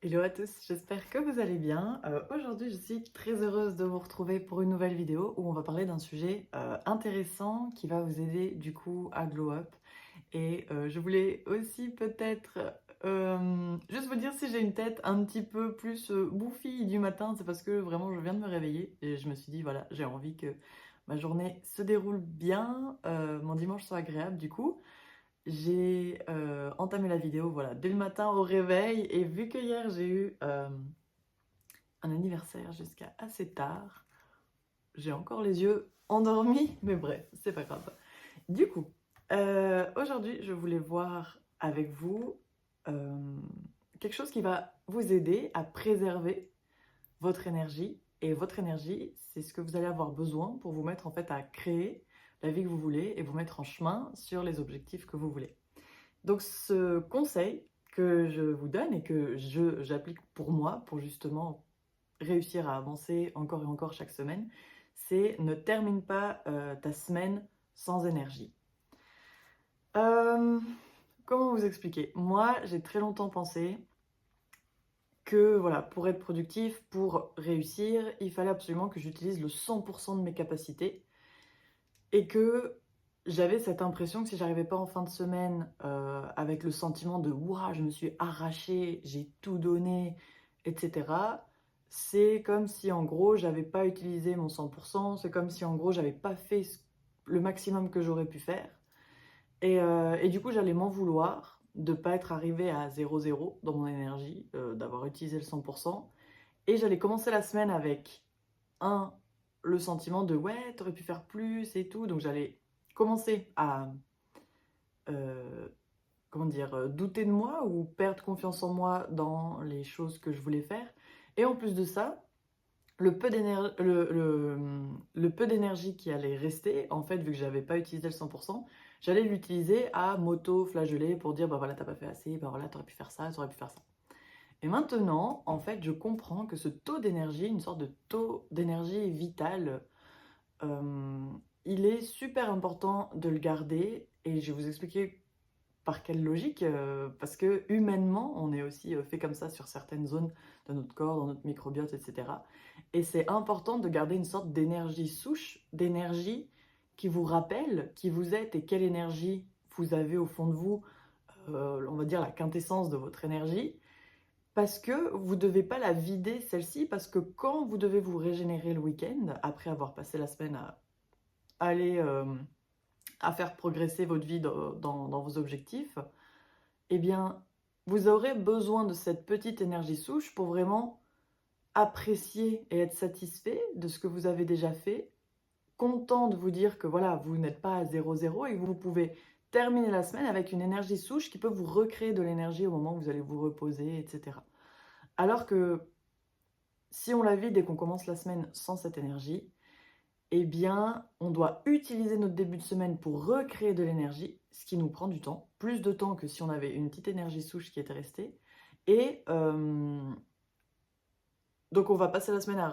Hello à tous, j'espère que vous allez bien. Aujourd'hui, je suis très heureuse de vous retrouver pour une nouvelle vidéo où on va parler d'un sujet intéressant qui va vous aider du coup à glow up. Et je voulais aussi peut-être juste vous dire si j'ai une tête un petit peu plus bouffie du matin, c'est parce que vraiment je viens de me réveiller et je me suis dit voilà, j'ai envie que ma journée se déroule bien, mon dimanche soit agréable du coup. J'ai entamé la vidéo voilà, dès le matin au réveil et vu que hier j'ai eu un anniversaire jusqu'à assez tard, j'ai encore les yeux endormis, mais bref, c'est pas grave. Du coup, aujourd'hui je voulais voir avec vous euh, quelque chose qui va vous aider à préserver votre énergie. Et votre énergie, c'est ce que vous allez avoir besoin pour vous mettre en fait à créer la vie que vous voulez et vous mettre en chemin sur les objectifs que vous voulez. Donc ce conseil que je vous donne et que j'applique pour moi, pour justement réussir à avancer encore et encore chaque semaine, c'est ne termine pas ta semaine sans énergie. Euh, Comment vous expliquer? Moi, j'ai très longtemps pensé que voilà, pour être productif, pour réussir, il fallait absolument que j'utilise le 100% de mes capacités et que j'avais cette impression que si j'arrivais pas en fin de semaine avec le sentiment de ouah, je me suis arrachée, j'ai tout donné, etc. C'est comme si en gros j'avais pas utilisé mon 100%, c'est comme si en gros j'avais pas fait le maximum que j'aurais pu faire. Et du coup j'allais m'en vouloir de pas être arrivée à 0-0 dans mon énergie, d'avoir utilisé le 100%. Et j'allais commencer la semaine avec un, le sentiment de ouais, t'aurais pu faire plus et tout. Donc j'allais commencer à euh, comment dire, douter de moi ou perdre confiance en moi dans les choses que je voulais faire. Et en plus de ça, le peu d'énergie qui allait rester, en fait, vu que j'avais pas utilisé le 100%, j'allais l'utiliser à m'auto-flageller pour dire bah voilà, t'as pas fait assez, bah voilà, t'aurais pu faire ça, t'aurais pu faire ça. Et maintenant, en fait, je comprends que ce taux d'énergie, une sorte de taux d'énergie vitale, euh, il est super important de le garder. Et je vais vous expliquer par quelle logique, parce que humainement, on est aussi fait comme ça sur certaines zones de notre corps, dans notre microbiote, etc. Et c'est important de garder une sorte d'énergie souche, d'énergie qui vous rappelle qui vous êtes et quelle énergie vous avez au fond de vous, on va dire la quintessence de votre énergie, parce que vous ne devez pas la vider celle-ci, parce que quand vous devez vous régénérer le week-end, après avoir passé la semaine à aller à faire progresser votre vie dans vos objectifs, eh bien, vous aurez besoin de cette petite énergie souche pour vraiment apprécier et être satisfait de ce que vous avez déjà fait, content de vous dire que voilà, vous n'êtes pas à 0-0 et que vous pouvez terminer la semaine avec une énergie souche qui peut vous recréer de l'énergie au moment où vous allez vous reposer, etc. Alors que si on la vide et qu'on commence la semaine sans cette énergie, eh bien, on doit utiliser notre début de semaine pour recréer de l'énergie, ce qui nous prend du temps, plus de temps que si on avait une petite énergie souche qui était restée. Et donc, on va passer la semaine à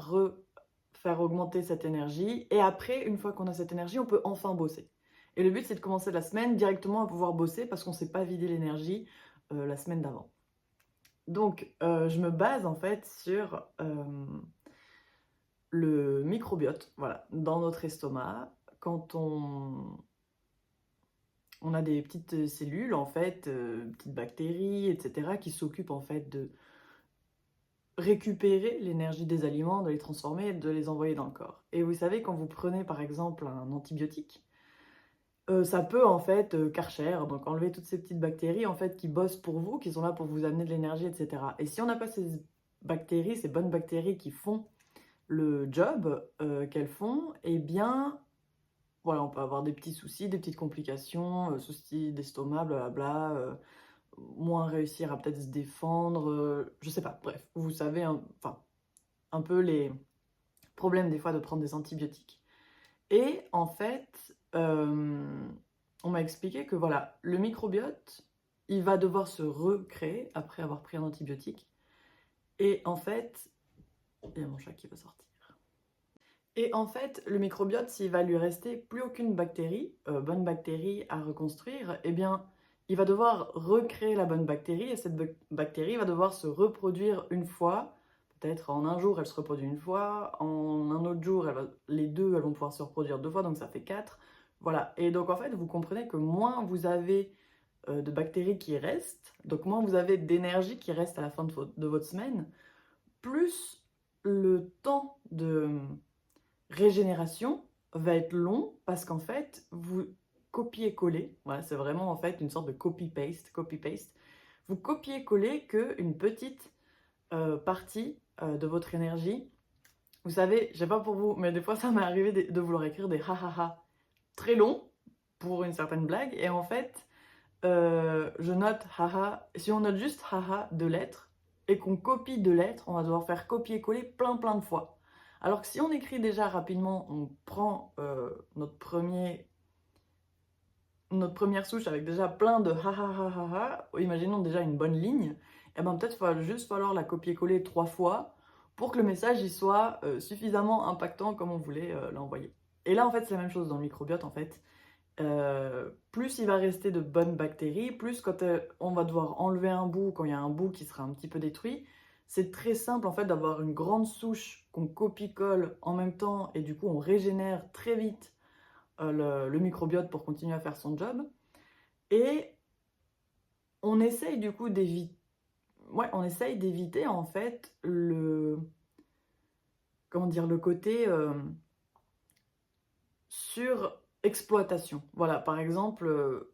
faire augmenter cette énergie. Et après, une fois qu'on a cette énergie, on peut enfin bosser. Et le but, c'est de commencer la semaine directement à pouvoir bosser parce qu'on ne s'est pas vidé l'énergie la semaine d'avant. Donc, je me base en fait sur le microbiote, voilà, dans notre estomac. Quand on a des petites cellules, en fait, petites bactéries, etc., qui s'occupent en fait de récupérer l'énergie des aliments, de les transformer et de les envoyer dans le corps. Et vous savez, quand vous prenez par exemple un antibiotique, ça peut en fait Karcher, donc enlever toutes ces petites bactéries en fait qui bossent pour vous, qui sont là pour vous amener de l'énergie, etc. Et si on n'a pas ces bactéries, ces bonnes bactéries qui font le job qu'elles font, eh bien, voilà, on peut avoir des petits soucis, des petites complications, soucis d'estomac, blablabla, moins réussir à peut-être se défendre, je sais pas, bref, vous savez, enfin, un peu les problèmes des fois de prendre des antibiotiques. Et en fait, on m'a expliqué que voilà, le microbiote, il va devoir se recréer après avoir pris un antibiotique. Et en fait, il y a mon chat qui va sortir. Et en fait, le microbiote, s'il va lui rester plus aucune bactérie, bonne bactérie à reconstruire, eh bien, il va devoir recréer la bonne bactérie et cette bactérie va devoir se reproduire une fois. Peut-être en un jour, elle se reproduit une fois, en un autre jour, les deux, elles vont pouvoir se reproduire deux fois, donc ça fait 4. Voilà. Et donc en fait, vous comprenez que moins vous avez de bactéries qui restent, donc moins vous avez d'énergie qui reste à la fin de votre semaine, plus le temps de régénération va être long parce qu'en fait, vous copiez-collez, voilà, c'est vraiment en fait une sorte de copy-paste, vous copiez-collez qu'une petite partie de votre énergie. Vous savez, je sais pas pour vous, mais des fois ça m'est arrivé de vouloir écrire des ha ha ha très longs pour une certaine blague, et en fait, je note haha. Si on note juste haha deux lettres et qu'on copie deux lettres, on va devoir faire copier-coller plein de fois. Alors que si on écrit déjà rapidement, on prend notre première souche avec déjà plein de ha, imaginons déjà une bonne ligne, et ben peut-être va juste falloir la copier-coller 3 fois pour que le message il soit suffisamment impactant comme on voulait l'envoyer. Et là en fait c'est la même chose dans le microbiote en fait. Plus il va rester de bonnes bactéries, plus quand on va devoir enlever un bout, quand il y a un bout qui sera un petit peu détruit, c'est très simple en fait d'avoir une grande souche qu'on copie-colle en même temps et du coup on régénère très vite le microbiote pour continuer à faire son job. Et on essaye du coup d'éviter, ouais, on essaye d'éviter en fait comment dire, le côté surexploitation. Voilà, par exemple,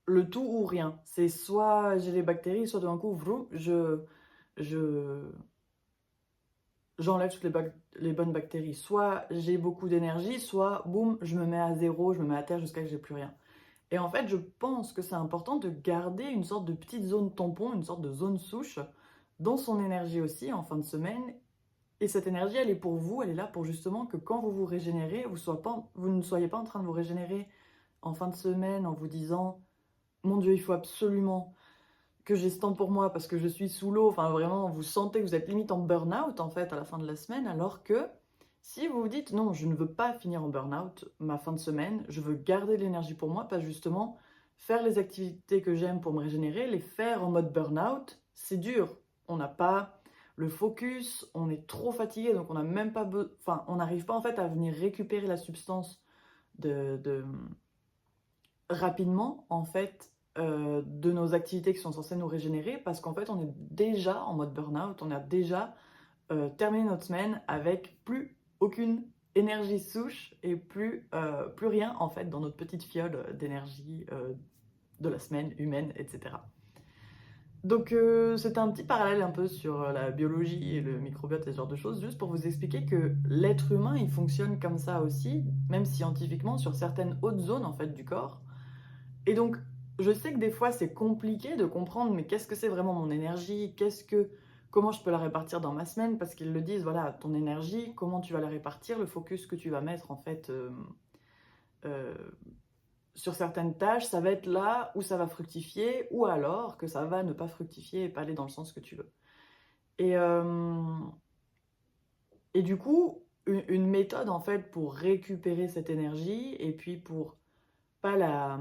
le tout ou rien. C'est soit j'ai les bactéries, soit d'un coup, vroom, je, j'enlève toutes les bonnes bactéries. Soit j'ai beaucoup d'énergie, soit boum, je me mets à zéro, je me mets à terre jusqu'à ce que j'ai plus rien. Et en fait, je pense que c'est important de garder une sorte de petite zone tampon, une sorte de zone souche dans son énergie aussi en fin de semaine. Et cette énergie, elle est pour vous, elle est là pour justement que quand vous vous régénérez, vous ne soyez pas en train de vous régénérer en fin de semaine en vous disant mon Dieu, il faut absolument que j'ai ce temps pour moi parce que je suis sous l'eau. Enfin, vraiment, vous sentez que vous êtes limite en burn-out en fait à la fin de la semaine, alors que si vous vous dites non, je ne veux pas finir en burn-out ma fin de semaine, je veux garder de l'énergie pour moi, pas justement faire les activités que j'aime pour me régénérer, les faire en mode burn-out, c'est dur. On n'a pas le focus, on est trop fatigué, donc on n'a même pas enfin, on n'arrive pas en fait à venir récupérer la substance de rapidement en fait de nos activités qui sont censées nous régénérer parce qu'en fait on est déjà en mode burn-out, on a déjà terminé notre semaine avec plus aucune énergie souche et plus rien en fait dans notre petite fiole d'énergie de la semaine humaine, etc. Donc c'était un petit parallèle un peu sur la biologie et le microbiote et ce genre de choses, juste pour vous expliquer que l'être humain il fonctionne comme ça aussi, même scientifiquement sur certaines hautes zones en fait du corps. Et donc, je sais que des fois, c'est compliqué de comprendre, mais qu'est-ce que c'est vraiment mon énergie? Comment je peux la répartir dans ma semaine? Parce qu'ils le disent, voilà, ton énergie, comment tu vas la répartir, le focus que tu vas mettre, en fait, euh, sur certaines tâches, ça va être là où ça va fructifier, ou alors que ça va ne pas fructifier et pas aller dans le sens que tu veux. Et, euh, et du coup, une méthode, en fait, pour récupérer cette énergie, et puis pour pas la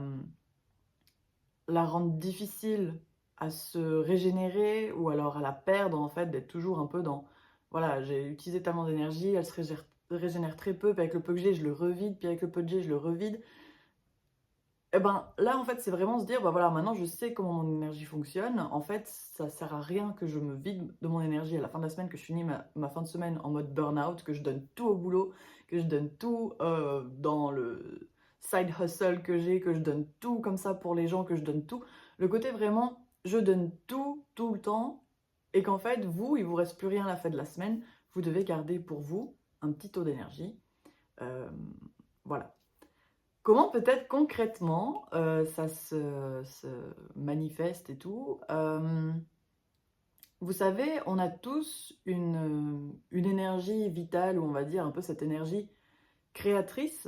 rendre difficile à se régénérer ou alors à la perdre en fait, d'être toujours un peu dans voilà, j'ai utilisé tellement d'énergie, elle se régénère très peu, puis avec le peu que j'ai, je le revide, puis avec le peu que j'ai, je le revide. Et ben là en fait, c'est vraiment se dire bah voilà, maintenant je sais comment mon énergie fonctionne. En fait, ça sert à rien que je me vide de mon énergie à la fin de la semaine, que je finis ma fin de semaine en mode burn-out, que je donne tout au boulot, que je donne tout dans le side hustle que j'ai, que je donne tout comme ça pour les gens, que je donne tout. Le côté vraiment, je donne tout le temps, et qu'en fait, vous, il vous reste plus rien à la fin de la semaine, vous devez garder pour vous un petit taux d'énergie. Euh, voilà. Comment peut-être concrètement ça se manifeste et tout vous savez, on a tous une énergie vitale, ou on va dire un peu cette énergie créatrice,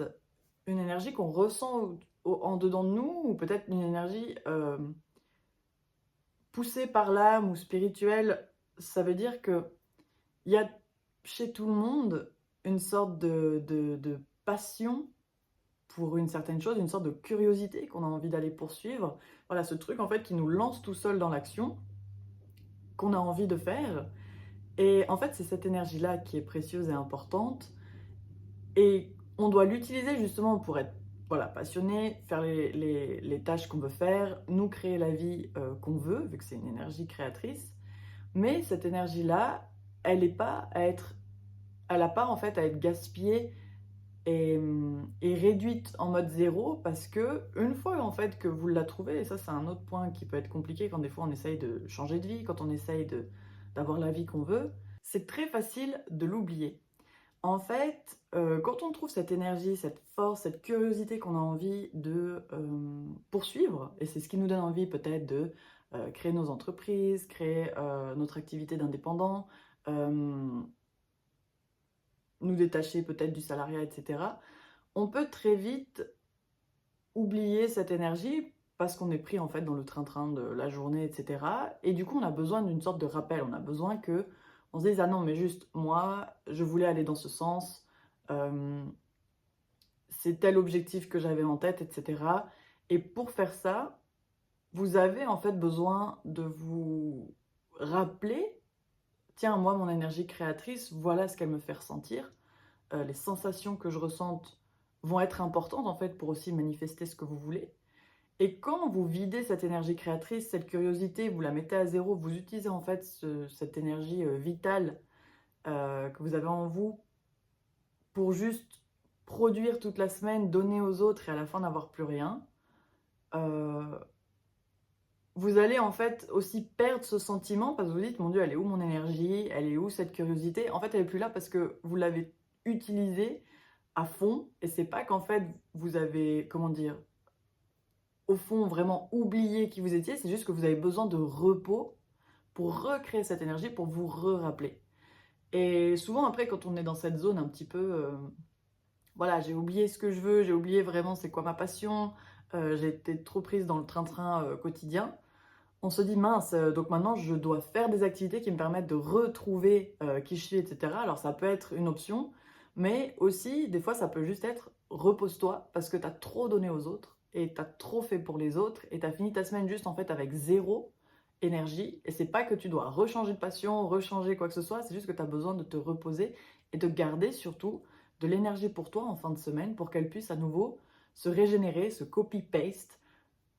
une énergie qu'on ressent en dedans de nous, ou peut-être une énergie poussée par l'âme ou spirituelle. Ça veut dire que il y a chez tout le monde une sorte de passion pour une certaine chose, une sorte de curiosité qu'on a envie d'aller poursuivre. Voilà, ce truc en fait qui nous lance tout seul dans l'action, qu'on a envie de faire. Et en fait, c'est cette énergie-là qui est précieuse et importante. Et on doit l'utiliser justement pour être voilà, passionné, faire les tâches qu'on veut faire, nous créer la vie qu'on veut, vu que c'est une énergie créatrice. Mais cette énergie-là, elle n'est pas à être, elle n'a pas en fait à être gaspillée et réduite en mode zéro parce que une fois en fait que vous la trouvez, et ça c'est un autre point qui peut être compliqué quand des fois on essaye de changer de vie, quand on essaye d'avoir la vie qu'on veut, c'est très facile de l'oublier. En fait, quand on trouve cette énergie, cette force, cette curiosité qu'on a envie de poursuivre, et c'est ce qui nous donne envie peut-être de créer nos entreprises, créer notre activité d'indépendant, euh, nous détacher peut-être du salariat, etc. On peut très vite oublier cette énergie parce qu'on est pris en fait dans le train-train de la journée, etc. Et du coup, on a besoin d'une sorte de rappel. On a besoin que on se dise ah non, mais juste moi, je voulais aller dans ce sens. euh, c'est tel objectif que j'avais en tête, etc. Et pour faire ça, vous avez en fait besoin de vous rappeler, tiens, moi, mon énergie créatrice, voilà ce qu'elle me fait ressentir. Les sensations que je ressente vont être importantes en fait pour aussi manifester ce que vous voulez. Et quand vous videz cette énergie créatrice, cette curiosité, vous la mettez à zéro, vous utilisez en fait cette énergie vitale que vous avez en vous pour juste produire toute la semaine, donner aux autres et à la fin n'avoir plus rien, euh, vous allez en fait aussi perdre ce sentiment parce que vous dites, mon Dieu, elle est où mon énergie? Elle est où cette curiosité? En fait, elle est plus là parce que vous l'avez utilisée à fond et c'est pas qu'en fait vous avez, comment dire, au fond vraiment oublié qui vous étiez, c'est juste que vous avez besoin de repos pour recréer cette énergie, pour vous re-rappeler. Et souvent après, quand on est dans cette zone un petit peu, voilà, j'ai oublié ce que je veux, j'ai oublié vraiment c'est quoi ma passion, j'ai été trop prise dans le train-train quotidien, on se dit mince, donc maintenant je dois faire des activités qui me permettent de retrouver qui je suis, etc. Alors ça peut être une option, mais aussi des fois ça peut juste être repose-toi parce que tu as trop donné aux autres et tu as trop fait pour les autres et tu as fini ta semaine juste en fait avec zéro énergie. Et c'est pas que tu dois rechanger de passion, rechanger quoi que ce soit, c'est juste que tu as besoin de te reposer et de garder surtout de l'énergie pour toi en fin de semaine pour qu'elle puisse à nouveau se régénérer, se copy-paste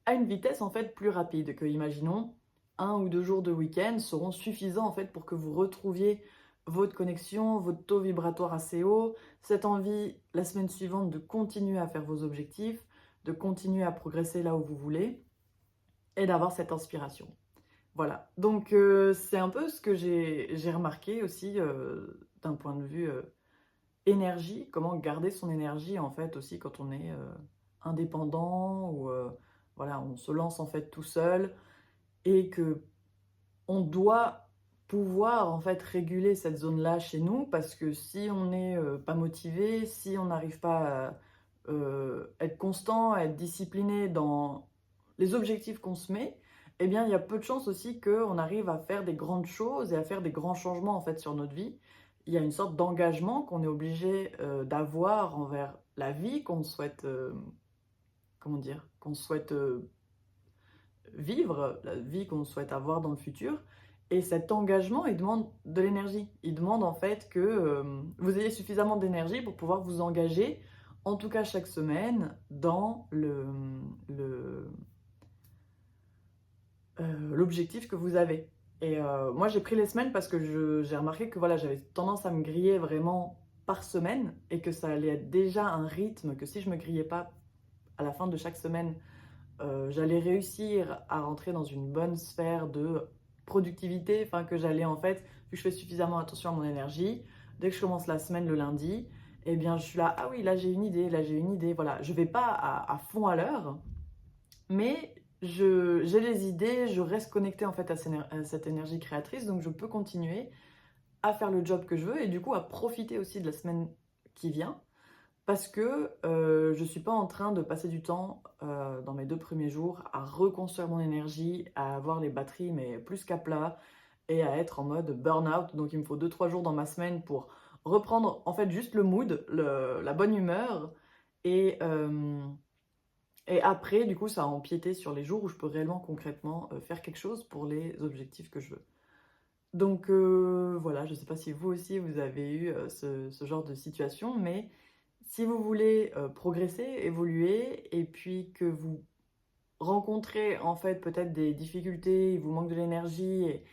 à une vitesse en fait plus rapide que, imaginons, 1 ou 2 jours de week-end seront suffisants en fait pour que vous retrouviez votre connexion, votre taux vibratoire assez haut, cette envie la semaine suivante de continuer à faire vos objectifs, de continuer à progresser là où vous voulez et d'avoir cette inspiration. Voilà, donc c'est un peu ce que j'ai remarqué aussi d'un point de vue énergie, comment garder son énergie en fait aussi quand on est indépendant ou voilà, on se lance en fait tout seul et que on doit pouvoir en fait réguler cette zone-là chez nous parce que si on n'est pas motivé, si on n'arrive pas à être constant, à être discipliné dans les objectifs qu'on se met, eh bien il y a peu de chances aussi qu'on arrive à faire des grandes choses et à faire des grands changements en fait sur notre vie. Il y a une sorte d'engagement qu'on est obligé d'avoir envers la vie qu'on souhaite, comment dire, qu'on souhaite vivre, la vie qu'on souhaite avoir dans le futur. Et cet engagement, il demande de l'énergie. Il demande en fait que vous ayez suffisamment d'énergie pour pouvoir vous engager, en tout cas chaque semaine, dans l'objectif que vous avez. Et moi, j'ai pris les semaines parce que j'ai remarqué que voilà, j'avais tendance à me griller vraiment par semaine et que ça allait être déjà un rythme que si je me grillais pas à la fin de chaque semaine, j'allais réussir à rentrer dans une bonne sphère de productivité, enfin que j'allais en fait, vu que je fais suffisamment attention à mon énergie, dès que je commence la semaine le lundi, eh bien je suis là, ah oui, là j'ai une idée, là j'ai une idée, voilà. Je vais pas à fond à l'heure, mais j'ai les idées, je reste connectée en fait à cette énergie créatrice, donc je peux continuer à faire le job que je veux et du coup à profiter aussi de la semaine qui vient parce que je ne suis pas en train de passer du temps dans mes 2 premiers jours à reconstruire mon énergie, à avoir les batteries mais plus qu'à plat et à être en mode burn-out. Donc il me faut 2 3 jours dans ma semaine pour reprendre en fait juste le mood, la bonne humeur Et, et après, du coup, ça a empiété sur les jours où je peux réellement, concrètement, faire quelque chose pour les objectifs que je veux. Donc voilà, je ne sais pas si vous aussi vous avez eu ce genre de situation, mais si vous voulez progresser, évoluer, et puis que vous rencontrez en fait peut-être des difficultés, il vous manque de l'énergie, et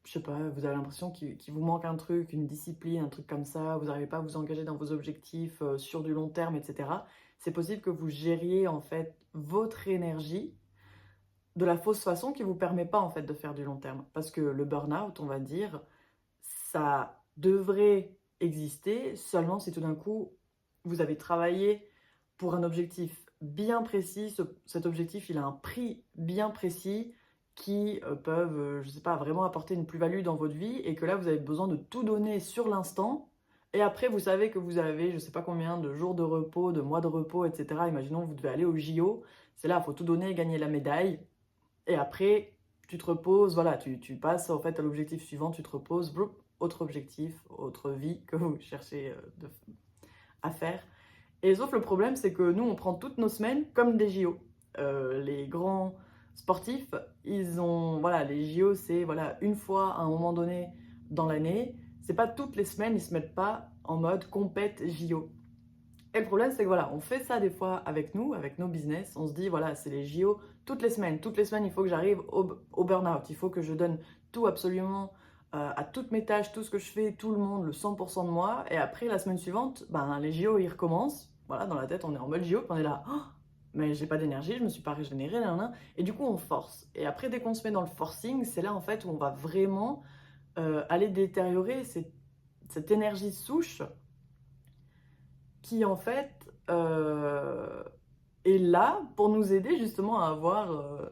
je sais pas, vous avez l'impression qu'il vous manque un truc, une discipline, un truc comme ça, vous n'arrivez pas à vous engager dans vos objectifs sur du long terme, etc. C'est possible que vous gériez en fait votre énergie de la fausse façon qui vous permet pas en fait de faire du long terme. Parce que le burn-out, on va dire, ça devrait exister seulement si tout d'un coup vous avez travaillé pour un objectif bien précis. Cet objectif, il a un prix bien précis qui peuvent, je sais pas, vraiment apporter une plus-value dans votre vie et que là, vous avez besoin de tout donner sur l'instant. Et après, vous savez que vous avez, je sais pas combien de jours de repos, de mois de repos, etc. Imaginons, vous devez aller au JO. C'est là, il faut tout donner, gagner la médaille. Et après, tu te reposes, voilà, tu passes en fait à l'objectif suivant, tu te reposes, bloup, autre objectif, autre vie que vous cherchez à faire. Et sauf le problème, c'est que nous, on prend toutes nos semaines comme des JO. Les grands sportifs, ils ont, voilà, les JO, c'est voilà, une fois à un moment donné dans l'année. C'est pas toutes les semaines, ils se mettent pas en mode compète JO. Et le problème, c'est que voilà, on fait ça des fois avec nous, avec nos business. On se dit, voilà, c'est les JO toutes les semaines. Toutes les semaines, il faut que j'arrive au burn-out. Il faut que je donne tout absolument à toutes mes tâches, tout ce que je fais, tout le monde, le 100% de moi. Et après, la semaine suivante, ben, les JO, ils recommencent. Voilà, dans la tête, on est en mode JO, puis on est là, oh, mais j'ai pas d'énergie, je me suis pas régénérée, nan, nan. Et du coup, on force. Et après, dès qu'on se met dans le forcing, c'est là en fait où on va vraiment aller détériorer cette énergie souche qui en fait euh, est là pour nous aider justement à avoir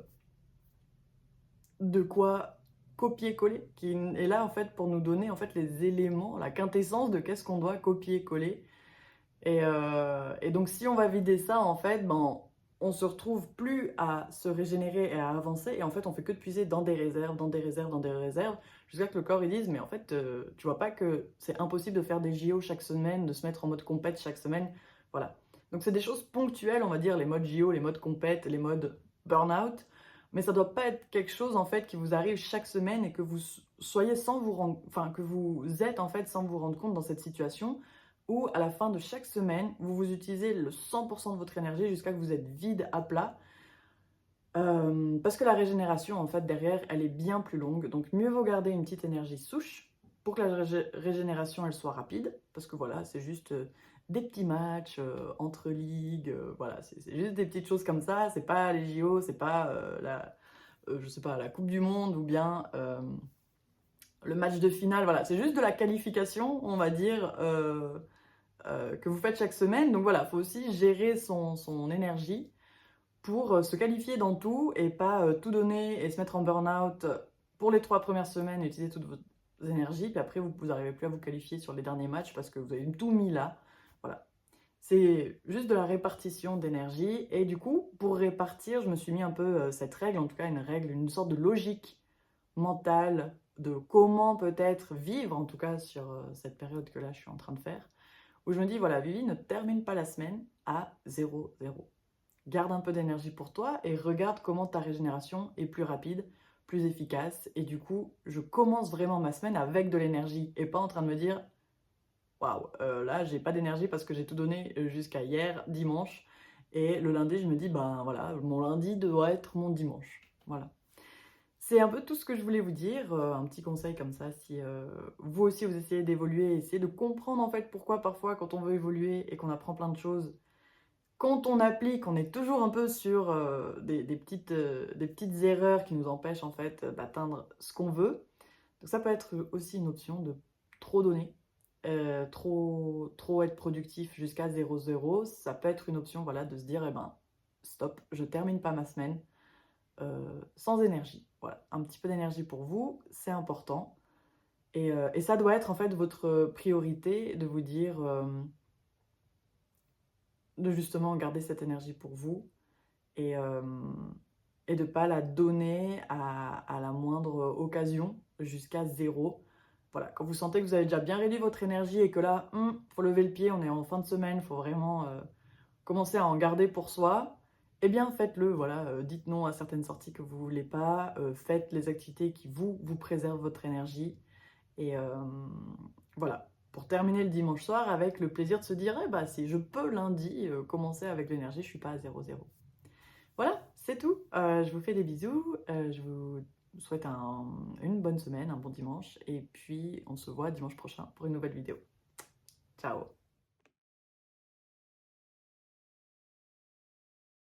de quoi copier-coller, qui est là en fait pour nous donner en fait les éléments, la quintessence de qu'est-ce qu'on doit copier-coller. Et donc si on va vider ça en fait, ben, on se retrouve plus à se régénérer et à avancer, et en fait on fait que de puiser dans des réserves, dans des réserves, dans des réserves, jusqu'à que le corps il dise mais en fait tu vois pas que c'est impossible de faire des JO chaque semaine, de se mettre en mode compète chaque semaine, voilà. Donc c'est des choses ponctuelles, on va dire, les modes JO, les modes compète, les modes burn-out, mais ça doit pas être quelque chose en fait qui vous arrive chaque semaine et que vous soyez sans vous rendre, enfin que vous êtes en fait sans vous rendre compte dans cette situation où à la fin de chaque semaine, vous vous utilisez le 100% de votre énergie jusqu'à ce que vous êtes vide à plat. Parce que la régénération, en fait, derrière, elle est bien plus longue. Donc, mieux vaut garder une petite énergie souche pour que la régénération, elle soit rapide. Parce que voilà, c'est juste des petits matchs entre ligues. Voilà, c'est juste des petites choses comme ça. C'est pas les JO, c'est pas je sais pas, la Coupe du Monde ou bien le match de finale. Voilà, c'est juste de la qualification, on va dire. Que vous faites chaque semaine. Donc voilà, il faut aussi gérer son énergie pour se qualifier dans tout et pas tout donner et se mettre en burn-out pour les 3 premières semaines et utiliser toutes vos énergies. Puis après, vous n'arrivez plus à vous qualifier sur les derniers matchs parce que vous avez tout mis là. Voilà. C'est juste de la répartition d'énergie. Et du coup, pour répartir, je me suis mis un peu cette règle, en tout cas une règle, une sorte de logique mentale de comment peut-être vivre, en tout cas sur cette période que là je suis en train de faire, où je me dis, voilà, Vivi, ne termine pas la semaine à 0-0. Garde un peu d'énergie pour toi et regarde comment ta régénération est plus rapide, plus efficace. Et du coup, je commence vraiment ma semaine avec de l'énergie et pas en train de me dire, waouh, là, j'ai pas d'énergie parce que j'ai tout donné jusqu'à hier, dimanche. Et le lundi, je me dis, ben voilà, mon lundi doit être mon dimanche. Voilà. C'est un peu tout ce que je voulais vous dire, un petit conseil comme ça, si vous aussi vous essayez d'évoluer, essayez de comprendre en fait pourquoi parfois quand on veut évoluer et qu'on apprend plein de choses, quand on applique, on est toujours un peu sur des petites erreurs qui nous empêchent en fait d'atteindre ce qu'on veut. Donc ça peut être aussi une option de trop donner, trop être productif jusqu'à 0-0. Ça peut être une option, voilà, de se dire, eh ben, stop, je termine pas ma semaine sans énergie. Voilà, un petit peu d'énergie pour vous, c'est important. Et ça doit être en fait votre priorité de vous dire, de justement garder cette énergie pour vous et, euh, et de ne pas la donner à la moindre occasion jusqu'à 0. Voilà, quand vous sentez que vous avez déjà bien réduit votre énergie et que là, faut lever le pied, on est en fin de semaine, il faut vraiment commencez à en garder pour soi, eh bien faites-le, voilà, dites non à certaines sorties que vous voulez pas, faites les activités qui vous préservent votre énergie et voilà. Pour terminer le dimanche soir avec le plaisir de se dire: «Eh bah, si je peux lundi, commencer avec l'énergie, je suis pas à 0-0». Voilà, c'est tout. Je vous fais des bisous, je vous souhaite une bonne semaine, un bon dimanche et puis on se voit dimanche prochain pour une nouvelle vidéo. Ciao.